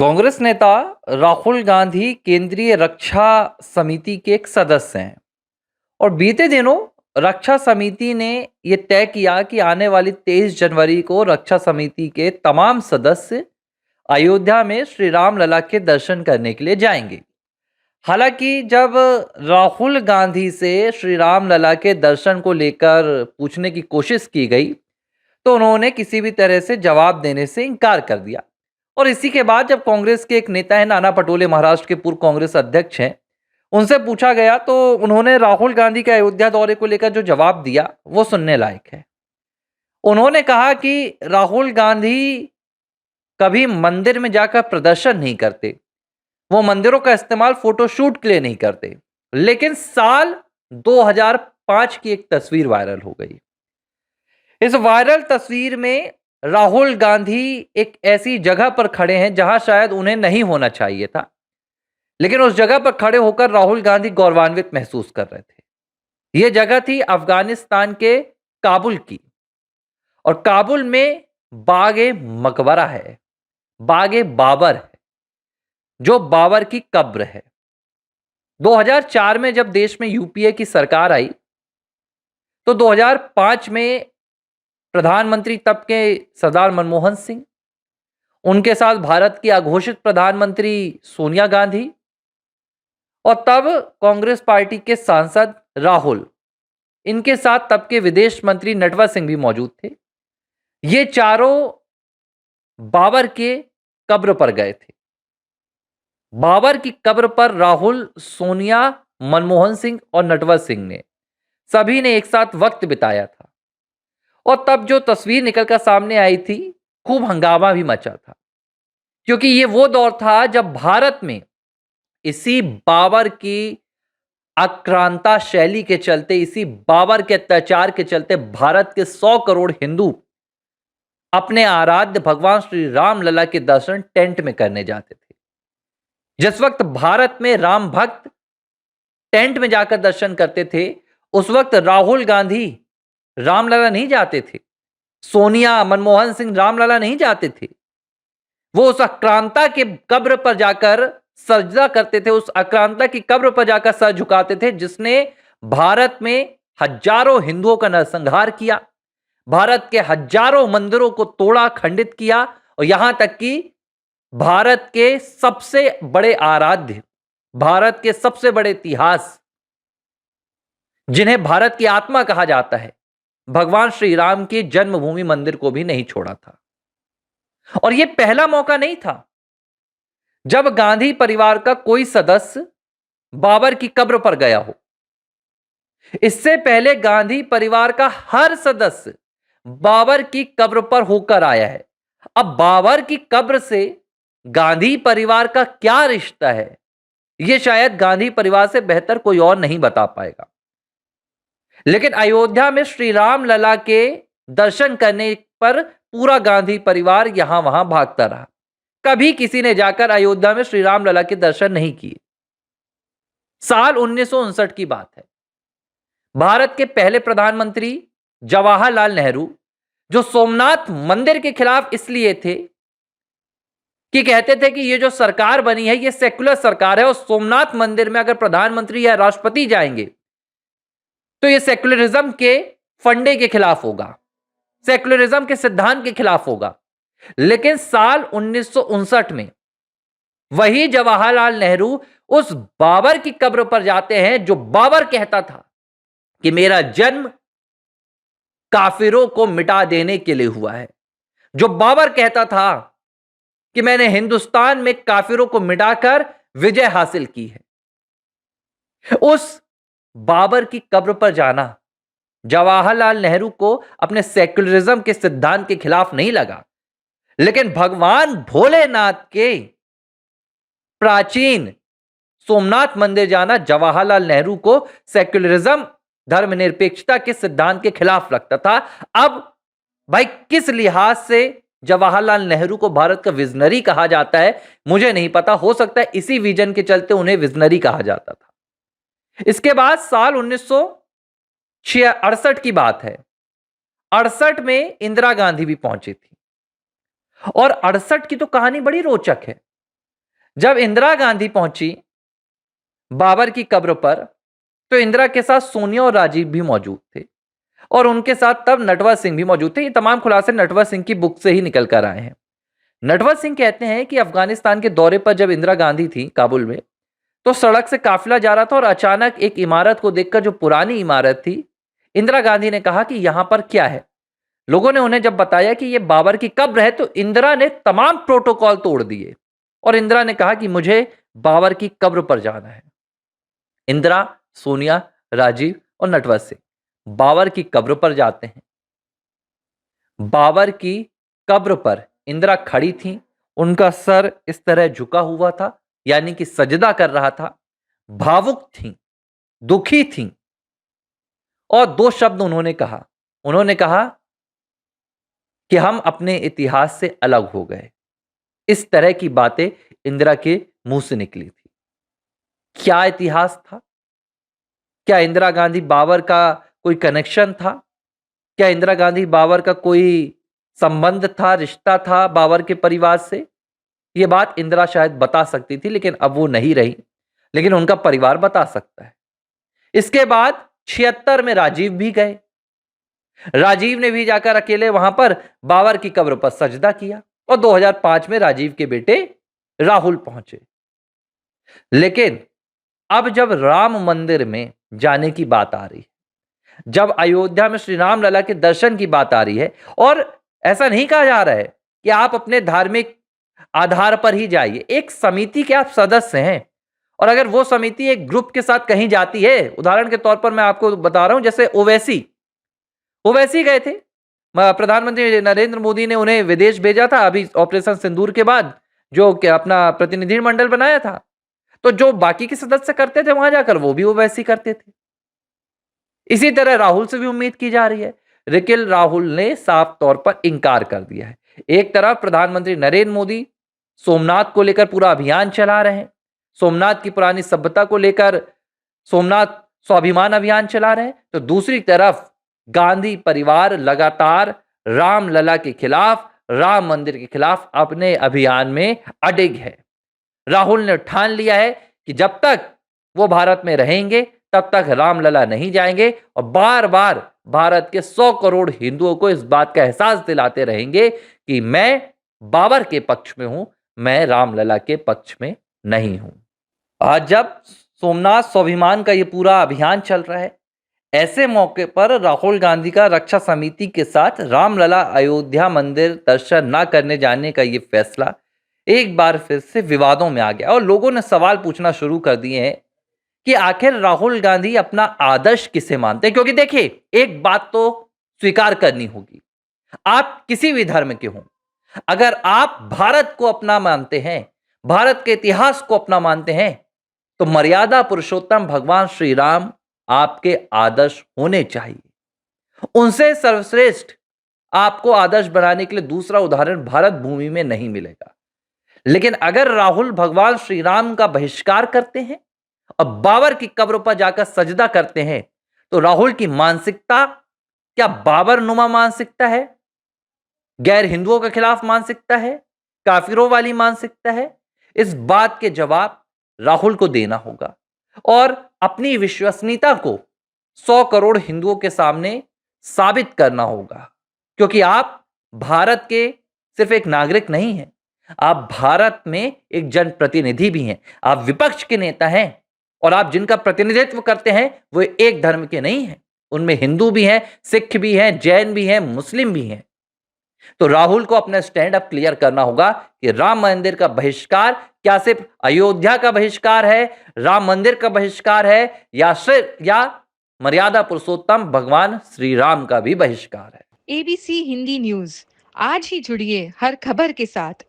कांग्रेस नेता राहुल गांधी केंद्रीय रक्षा समिति के एक सदस्य हैं और बीते दिनों रक्षा समिति ने ये तय किया कि आने वाली 23 जनवरी को रक्षा समिति के तमाम सदस्य अयोध्या में श्री राम लला के दर्शन करने के लिए जाएंगे। हालांकि जब राहुल गांधी से श्री राम लला के दर्शन को लेकर पूछने की कोशिश की गई तो उन्होंने किसी भी तरह से जवाब देने से इनकार कर दिया। और इसी के बाद जब कांग्रेस के एक नेता है नाना पटोले, महाराष्ट्र के पूर्व कांग्रेस अध्यक्ष हैं, उनसे पूछा गया तो उन्होंने राहुल गांधी के अयोध्या दौरे को लेकर जो जवाब दिया वो सुनने लायक है। उन्होंने कहा कि राहुल गांधी कभी मंदिर में जाकर प्रदर्शन नहीं करते, वो मंदिरों का इस्तेमाल फोटोशूट के लिए नहीं करते। लेकिन साल 2005 की एक तस्वीर वायरल हो गई। इस वायरल तस्वीर में राहुल गांधी एक ऐसी जगह पर खड़े हैं जहां शायद उन्हें नहीं होना चाहिए था, लेकिन उस जगह पर खड़े होकर राहुल गांधी गौरवान्वित महसूस कर रहे थे। यह जगह थी अफगानिस्तान के काबुल की, और काबुल में बागे मकबरा है, बागे बाबर है, जो बाबर की कब्र है। 2004 में जब देश में यूपीए की सरकार आई तो 2005 में प्रधानमंत्री तब के सरदार मनमोहन सिंह, उनके साथ भारत की अघोषित प्रधानमंत्री सोनिया गांधी और तब कांग्रेस पार्टी के सांसद राहुल, इनके साथ तब के विदेश मंत्री नटवर सिंह भी मौजूद थे। ये चारों बाबर के कब्र पर गए थे। बाबर की कब्र पर राहुल, सोनिया, मनमोहन सिंह और नटवर सिंह ने सभी ने एक साथ वक्त बिताया था। और तब जो तस्वीर निकलकर सामने आई थी, खूब हंगामा भी मचा था, क्योंकि ये वो दौर था जब भारत में इसी बाबर की आक्रांता शैली के चलते, इसी बाबर के अत्याचार के चलते भारत के 100 करोड़ हिंदू अपने आराध्य भगवान श्री राम लला के दर्शन टेंट में करने जाते थे। जिस वक्त भारत में राम भक्त टेंट में जाकर दर्शन करते थे, उस वक्त राहुल गांधी रामलला नहीं जाते थे, सोनिया, मनमोहन सिंह रामलला नहीं जाते थे। वो उस आक्रांता के कब्र पर जाकर सजदा करते थे, उस आक्रांता की कब्र पर जाकर सर झुकाते थे, जिसने भारत में हजारों हिंदुओं का नरसंहार किया, भारत के हजारों मंदिरों को तोड़ा, खंडित किया, और यहां तक कि भारत के सबसे बड़े आराध्य, भारत के सबसे बड़े इतिहास, जिन्हें भारत की आत्मा कहा जाता है, भगवान श्री राम की जन्मभूमि मंदिर को भी नहीं छोड़ा था। और यह पहला मौका नहीं था जब गांधी परिवार का कोई सदस्य बाबर की कब्र पर गया हो। इससे पहले गांधी परिवार का हर सदस्य बाबर की कब्र पर होकर आया है। अब बाबर की कब्र से गांधी परिवार का क्या रिश्ता है, यह शायद गांधी परिवार से बेहतर कोई और नहीं बता पाएगा। लेकिन अयोध्या में श्री राम लला के दर्शन करने पर पूरा गांधी परिवार यहां वहां भागता रहा। कभी किसी ने जाकर अयोध्या में श्री राम लला के दर्शन नहीं किए। साल 1959 की बात है। भारत के पहले प्रधानमंत्री जवाहरलाल नेहरू, जो सोमनाथ मंदिर के खिलाफ इसलिए थे कि कहते थे कि ये जो सरकार बनी है ये सेकुलर सरकार है, और सोमनाथ मंदिर में अगर प्रधानमंत्री या राष्ट्रपति जाएंगे तो ये सेकुलरिज्म के फंडे के खिलाफ होगा, सेकुलरिज्म के सिद्धांत के खिलाफ होगा। लेकिन साल 1959 में वही जवाहरलाल नेहरू उस बाबर की कब्र पर जाते हैं, जो बाबर कहता था कि मेरा जन्म काफिरों को मिटा देने के लिए हुआ है, जो बाबर कहता था कि मैंने हिंदुस्तान में काफिरों को मिटाकर विजय हासिल की है। उस बाबर की कब्र पर जाना जवाहरलाल नेहरू को अपने सेक्युलरिज्म के सिद्धांत के खिलाफ नहीं लगा, लेकिन भगवान भोलेनाथ के प्राचीन सोमनाथ मंदिर जाना जवाहरलाल नेहरू को सेक्युलरिज्म, धर्मनिरपेक्षता के सिद्धांत के खिलाफ लगता था। अब भाई किस लिहाज से जवाहरलाल नेहरू को भारत का विजनरी कहा जाता है मुझे नहीं पता, हो सकता है इसी विजन के चलते उन्हें विजनरी कहा जाता था। इसके बाद साल 1968 की बात है। 68 में इंदिरा गांधी भी पहुंची थी, और 68 की तो कहानी बड़ी रोचक है। जब इंदिरा गांधी पहुंची बाबर की कब्र पर, तो इंदिरा के साथ सोनिया और राजीव भी मौजूद थे और उनके साथ तब नटवर सिंह भी मौजूद थे। ये तमाम खुलासे नटवर सिंह की बुक से ही निकल कर आए हैं। नटवर सिंह कहते हैं कि अफगानिस्तान के दौरे पर जब इंदिरा गांधी थी काबुल में, तो सड़क से काफिला जा रहा था और अचानक एक इमारत को देखकर, जो पुरानी इमारत थी, इंदिरा गांधी ने कहा कि यहां पर क्या है। लोगों ने उन्हें जब बताया कि यह बाबर की कब्र है, तो इंदिरा ने तमाम प्रोटोकॉल तोड़ दिए और इंदिरा ने कहा कि मुझे बाबर की कब्र पर जाना है। इंदिरा, सोनिया, राजीव और नटवर सिंह बाबर की कब्र पर जाते हैं। बाबर की कब्र पर इंदिरा खड़ी थी, उनका सर इस तरह झुका हुआ था, यानी कि सजदा कर रहा था। भावुक थी, दुखी थी और दो शब्द उन्होंने कहा कि हम अपने इतिहास से अलग हो गए। इस तरह की बातें इंदिरा के मुंह से निकली थी। क्या इतिहास था? क्या इंदिरा गांधी बाबर का कोई कनेक्शन था? क्या इंदिरा गांधी बाबर का कोई संबंध था, रिश्ता था बाबर के परिवार से? यह बात इंदिरा शायद बता सकती थी, लेकिन अब वो नहीं रही, लेकिन उनका परिवार बता सकता है। इसके बाद 76 में राजीव भी गए। राजीव ने भी जाकर अकेले वहां पर बाबर की कब्र पर सजदा किया और 2005 में राजीव के बेटे राहुल पहुंचे। लेकिन अब जब राम मंदिर में जाने की बात आ रही है, जब अयोध्या में श्री राम लला के दर्शन की बात आ रही है, और ऐसा नहीं कहा जा रहा है कि आप अपने धार्मिक आधार पर ही जाइए, एक समिति के आप सदस्य हैं और अगर वो समिति एक ग्रुप के साथ कहीं जाती है, उदाहरण के तौर पर मैं आपको बता रहा हूं, जैसे ओवैसी गए थे, प्रधानमंत्री नरेंद्र मोदी ने उन्हें विदेश भेजा था अभी ऑपरेशन सिंदूर के बाद, जो अपना प्रतिनिधि मंडल बनाया था। तो जो बाकी के सदस्य करते थे वहां जाकर, वो भी ओवैसी करते थे। इसी तरह राहुल से भी उम्मीद की जा रही है, लेकिन राहुल ने साफ तौर पर इंकार कर दिया है। एक तरफ प्रधानमंत्री नरेंद्र मोदी सोमनाथ को लेकर पूरा अभियान चला रहे हैं, सोमनाथ की पुरानी सभ्यता को लेकर सोमनाथ स्वाभिमान अभियान चला रहे हैं, तो दूसरी तरफ गांधी परिवार लगातार रामलला के खिलाफ, राम मंदिर के खिलाफ अपने अभियान में अडिग है। राहुल ने ठान लिया है कि जब तक वो भारत में रहेंगे तब तक रामलला नहीं जाएंगे और बार बार भारत के 100 करोड़ हिंदुओं को इस बात का एहसास दिलाते रहेंगे कि मैं बाबर के पक्ष में हूं, मैं रामलला के पक्ष में नहीं हूं। आज जब सोमनाथ स्वाभिमान का ये पूरा अभियान चल रहा है, ऐसे मौके पर राहुल गांधी का रक्षा समिति के साथ रामलला अयोध्या मंदिर दर्शन न करने जाने का ये फैसला एक बार फिर से विवादों में आ गया और लोगों ने सवाल पूछना शुरू कर दिए हैं कि आखिर राहुल गांधी अपना आदर्श किसे मानते हैं। क्योंकि देखिए, एक बात तो स्वीकार करनी होगी, आप किसी भी धर्म के हों, अगर आप भारत को अपना मानते हैं, भारत के इतिहास को अपना मानते हैं, तो मर्यादा पुरुषोत्तम भगवान श्री राम आपके आदर्श होने चाहिए। उनसे सर्वश्रेष्ठ आपको आदर्श बनाने के लिए दूसरा उदाहरण भारत भूमि में नहीं मिलेगा। लेकिन अगर राहुल भगवान श्री राम का बहिष्कार करते हैं और बाबर की कब्र पर जाकर सजदा करते हैं, तो राहुल की मानसिकता क्या बाबर नुमा मानसिकता है, गैर हिंदुओं के खिलाफ मानसिकता है, काफिरों वाली मानसिकता है? इस बात के जवाब राहुल को देना होगा और अपनी विश्वसनीयता को 100 करोड़ हिंदुओं के सामने साबित करना होगा, क्योंकि आप भारत के सिर्फ एक नागरिक नहीं हैं, आप भारत में एक जनप्रतिनिधि भी हैं, आप विपक्ष के नेता हैं और आप जिनका प्रतिनिधित्व करते हैं वो एक धर्म के नहीं हैं, उनमें हिंदू भी हैं, सिख भी हैं, जैन भी हैं, मुस्लिम भी हैं। तो राहुल को अपना स्टैंड अप क्लियर करना होगा कि राम मंदिर का बहिष्कार क्या सिर्फ अयोध्या का बहिष्कार है, राम मंदिर का बहिष्कार है, या मर्यादा पुरुषोत्तम भगवान श्री राम का भी बहिष्कार है। एबीसी हिंदी न्यूज, आज ही जुड़िए हर खबर के साथ